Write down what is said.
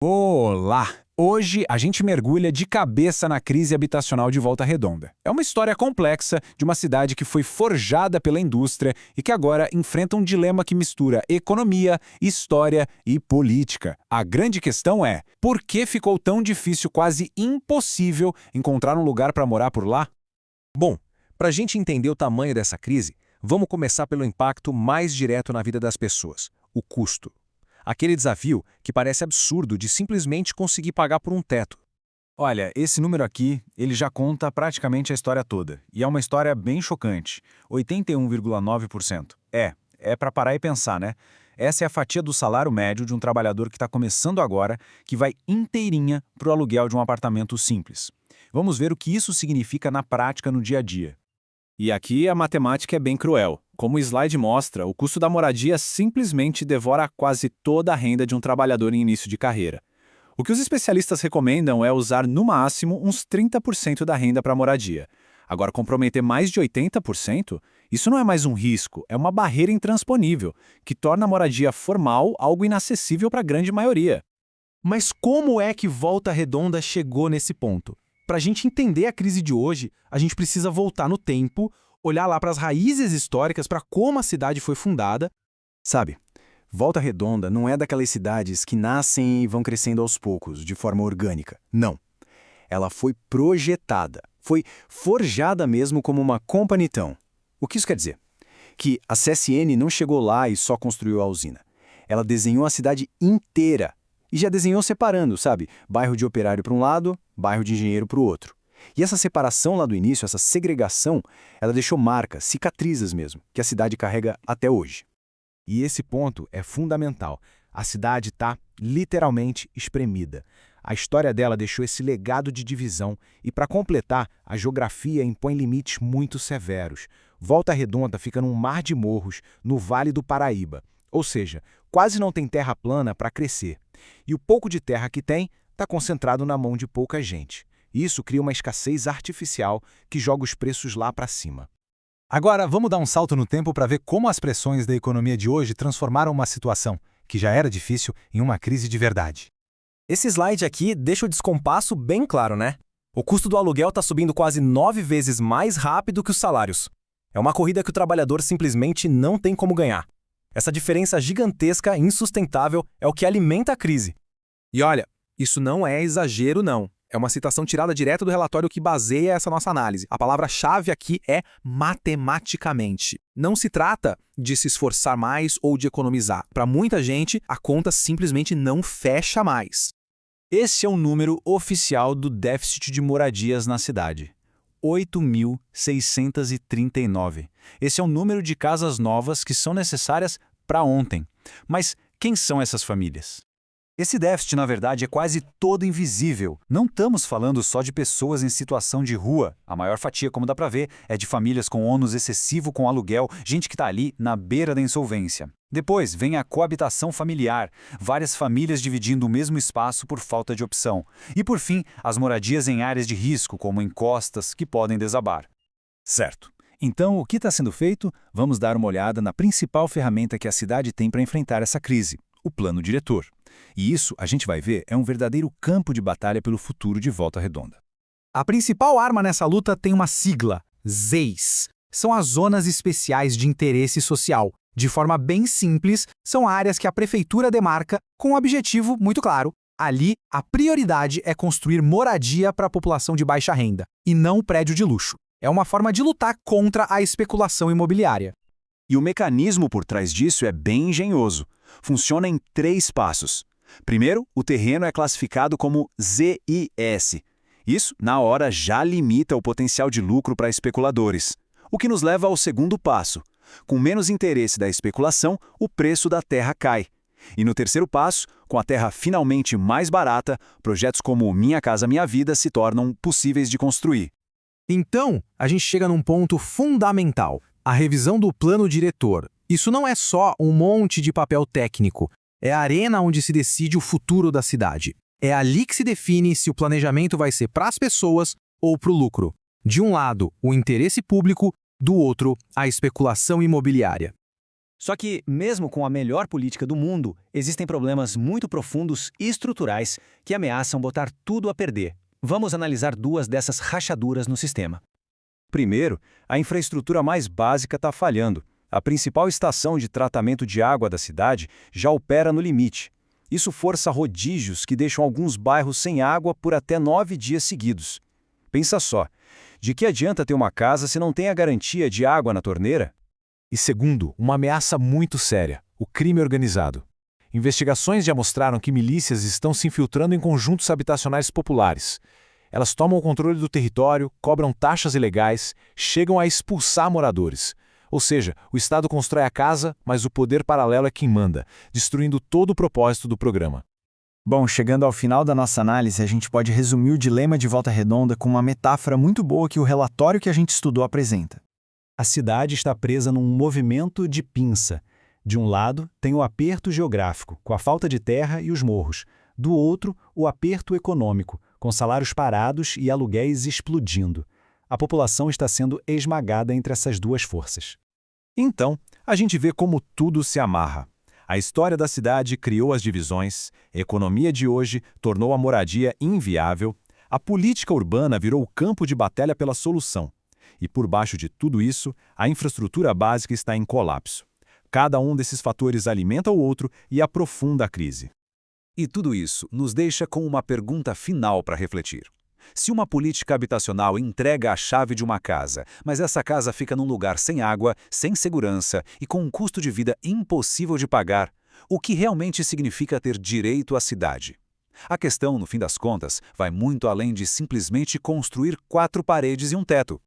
Olá! Hoje a gente mergulha de cabeça na crise habitacional de Volta Redonda. É uma história complexa de uma cidade que foi forjada pela indústria e que agora enfrenta um dilema que mistura economia, história e política. A grande questão é, por que ficou tão difícil, quase impossível, encontrar um lugar para morar por lá? Bom, para a gente entender o tamanho dessa crise, vamos começar pelo impacto mais direto na vida das pessoas, o custo. Aquele desafio que parece absurdo de simplesmente conseguir pagar por um teto. Olha, esse número aqui, ele já conta praticamente a história toda. E é uma história bem chocante. 81,9%. É para parar e pensar, né? Essa é a fatia do salário médio de um trabalhador que está começando agora, que vai inteirinha para o aluguel de um apartamento simples. Vamos ver o que isso significa na prática no dia a dia. E aqui a matemática é bem cruel. Como o slide mostra, o custo da moradia simplesmente devora quase toda a renda de um trabalhador em início de carreira. O que os especialistas recomendam é usar no máximo uns 30% da renda para moradia. Agora, comprometer mais de 80%, isso não é mais um risco, é uma barreira intransponível, que torna a moradia formal algo inacessível para a grande maioria. Mas como é que Volta Redonda chegou nesse ponto? Para a gente entender a crise de hoje, a gente precisa voltar no tempo, olhar lá para as raízes históricas, para como a cidade foi fundada. Sabe, Volta Redonda não é daquelas cidades que nascem e vão crescendo aos poucos, de forma orgânica. Não. Ela foi projetada, foi forjada mesmo como uma company town. O que isso quer dizer? Que a CSN não chegou lá e só construiu a usina. Ela desenhou a cidade inteira. E já desenhou separando, sabe? Bairro de operário para um lado, bairro de engenheiro para o outro. E essa separação lá do início, essa segregação, ela deixou marcas, cicatrizes mesmo, que a cidade carrega até hoje. E esse ponto é fundamental. A cidade está literalmente espremida. A história dela deixou esse legado de divisão e, para completar, a geografia impõe limites muito severos. Volta Redonda fica num mar de morros, no Vale do Paraíba. Ou seja, quase não tem terra plana para crescer. E o pouco de terra que tem está concentrado na mão de pouca gente. Isso cria uma escassez artificial que joga os preços lá para cima. Agora, vamos dar um salto no tempo para ver como as pressões da economia de hoje transformaram uma situação, que já era difícil, em uma crise de verdade. Esse slide aqui deixa o descompasso bem claro, né? O custo do aluguel está subindo quase 9 vezes mais rápido que os salários. É uma corrida que o trabalhador simplesmente não tem como ganhar. Essa diferença gigantesca e insustentável é o que alimenta a crise. E olha, isso não é exagero não. É uma citação tirada direto do relatório que baseia essa nossa análise. A palavra-chave aqui é matematicamente. Não se trata de se esforçar mais ou de economizar. Para muita gente, a conta simplesmente não fecha mais. Esse é o número oficial do déficit de moradias na cidade. 8.639. Esse é o número de casas novas que são necessárias para ontem. Mas quem são essas famílias? Esse déficit, na verdade, é quase todo invisível. Não estamos falando só de pessoas em situação de rua. A maior fatia, como dá para ver, é de famílias com ônus excessivo com aluguel, gente que está ali na beira da insolvência. Depois vem a coabitação familiar, várias famílias dividindo o mesmo espaço por falta de opção. E, por fim, as moradias em áreas de risco, como encostas, que podem desabar. Certo. Então, o que está sendo feito? Vamos dar uma olhada na principal ferramenta que a cidade tem para enfrentar essa crise, o plano diretor. E isso, a gente vai ver, é um verdadeiro campo de batalha pelo futuro de Volta Redonda. A principal arma nessa luta tem uma sigla, ZEIS. São as Zonas Especiais de Interesse Social. De forma bem simples, são áreas que a prefeitura demarca com um objetivo muito claro. Ali, a prioridade é construir moradia para a população de baixa renda, e não prédio de luxo. É uma forma de lutar contra a especulação imobiliária. E o mecanismo por trás disso é bem engenhoso. Funciona em 3 passos. Primeiro, o terreno é classificado como ZIS. Isso, na hora, já limita o potencial de lucro para especuladores. O que nos leva ao segundo passo. Com menos interesse da especulação, o preço da terra cai. E no terceiro passo, com a terra finalmente mais barata, projetos como Minha Casa Minha Vida se tornam possíveis de construir. Então, a gente chega num ponto fundamental, a revisão do plano diretor. Isso não é só um monte de papel técnico, é a arena onde se decide o futuro da cidade. É ali que se define se o planejamento vai ser para as pessoas ou para o lucro. De um lado, o interesse público, do outro, a especulação imobiliária. Só que, mesmo com a melhor política do mundo, existem problemas muito profundos e estruturais que ameaçam botar tudo a perder. Vamos analisar duas dessas rachaduras no sistema. Primeiro, a infraestrutura mais básica está falhando. A principal estação de tratamento de água da cidade já opera no limite. Isso força rodízios que deixam alguns bairros sem água por até 9 dias seguidos. Pensa só, de que adianta ter uma casa se não tem a garantia de água na torneira? E segundo, uma ameaça muito séria: o crime organizado. Investigações já mostraram que milícias estão se infiltrando em conjuntos habitacionais populares. Elas tomam o controle do território, cobram taxas ilegais, chegam a expulsar moradores. Ou seja, o Estado constrói a casa, mas o poder paralelo é quem manda, destruindo todo o propósito do programa. Bom, chegando ao final da nossa análise, a gente pode resumir o dilema de Volta Redonda com uma metáfora muito boa que o relatório que a gente estudou apresenta. A cidade está presa num movimento de pinça. De um lado, tem o aperto geográfico, com a falta de terra e os morros. Do outro, o aperto econômico, com salários parados e aluguéis explodindo. A população está sendo esmagada entre essas duas forças. Então, a gente vê como tudo se amarra. A história da cidade criou as divisões, a economia de hoje tornou a moradia inviável, a política urbana virou o campo de batalha pela solução. E por baixo de tudo isso, a infraestrutura básica está em colapso. Cada um desses fatores alimenta o outro e aprofunda a crise. E tudo isso nos deixa com uma pergunta final para refletir. Se uma política habitacional entrega a chave de uma casa, mas essa casa fica num lugar sem água, sem segurança e com um custo de vida impossível de pagar, o que realmente significa ter direito à cidade? A questão, no fim das contas, vai muito além de simplesmente construir 4 paredes e um teto.